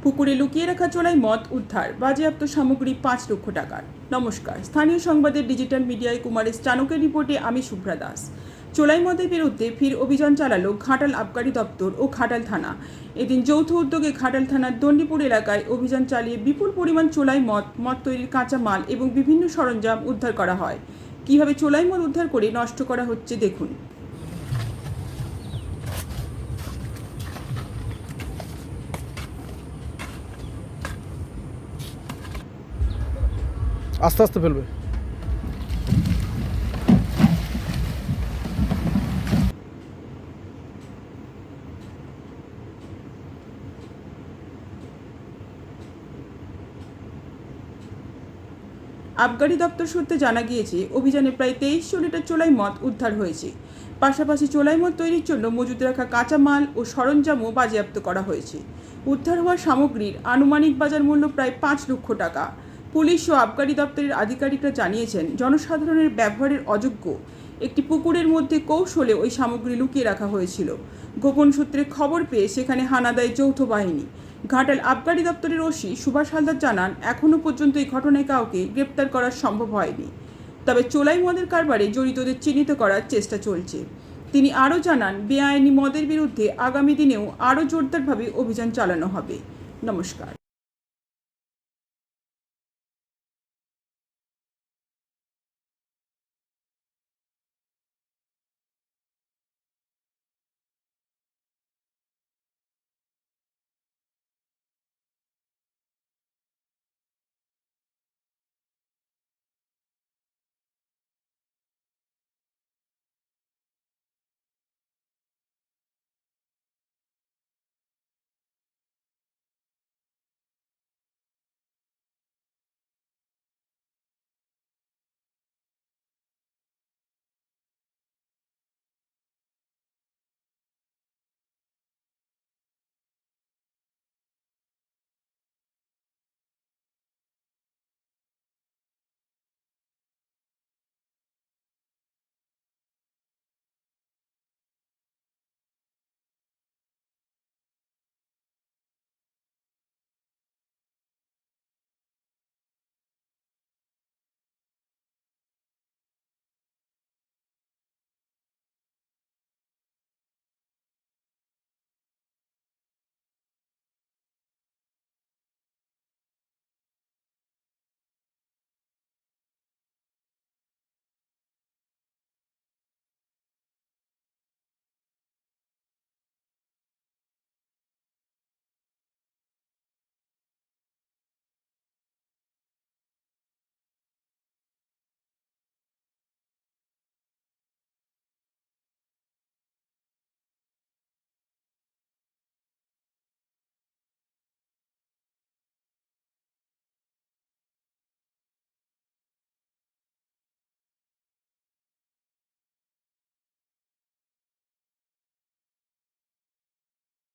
পুকুরে লুকিয়ে রাখা চোলাই মদ উদ্ধার, বাজেয়াপ্ত সামগ্রী 5 লক্ষ টাকার। নমস্কার, স্থানীয় সংবাদের ডিজিটাল মিডিয়ায় কুমারের চাণকের রিপোর্টে আমি শুভ্রা দাস। চোলাই মদের বিরুদ্ধে ফির অভিযান চালালো ঘাটাল আবগারি দপ্তর ও ঘাটাল থানা। এদিন যৌথ উদ্যোগে ঘাটাল থানার দণ্ডিপুর এলাকায় অভিযান চালিয়ে বিপুল পরিমাণ চোলাই মদ তৈরির কাঁচা মাল এবং বিভিন্ন সরঞ্জাম উদ্ধার করা হয়। কিভাবে চোলাই মদ উদ্ধার করে নষ্ট করা হচ্ছে দেখুন। আস্তে আস্তে ফেলবে। আবগারি দপ্তর সূত্রে জানা গিয়েছে, অভিযানে প্রায় 2300 লিটার চোলাই মদ উদ্ধার হয়েছে। পাশাপাশি চোলাই মদ তৈরির জন্য মজুত রাখা কাঁচা মাল ও সরঞ্জামও বাজেয়াপ্ত করা হয়েছে। উদ্ধার হওয়া সামগ্রীর আনুমানিক বাজার মূল্য প্রায় 5 লক্ষ টাকা। পুলিশ ও আবগারি দপ্তরের আধিকারিকরা জানিয়েছেন, জনসাধারণের ব্যবহারের অযোগ্য একটি পুকুরের মধ্যে কৌশলে ওই সামগ্রী লুকিয়ে রাখা হয়েছিল। গোপন সূত্রে খবর পেয়ে সেখানে হানা দেয় যৌথ বাহিনী। ঘাটাল আবগারি দপ্তরের ওসি সুভাষ হালদার জানান, এখনও পর্যন্ত এই ঘটনায় কাউকে গ্রেপ্তার করা সম্ভব হয়নি, তবে চোলাই মদের কারবারে জড়িতদের চিহ্নিত করার চেষ্টা চলছে। তিনি আরও জানান, বেআইনি মদের বিরুদ্ধে আগামী দিনেও আরও জোরদারভাবে অভিযান চালানো হবে। নমস্কার।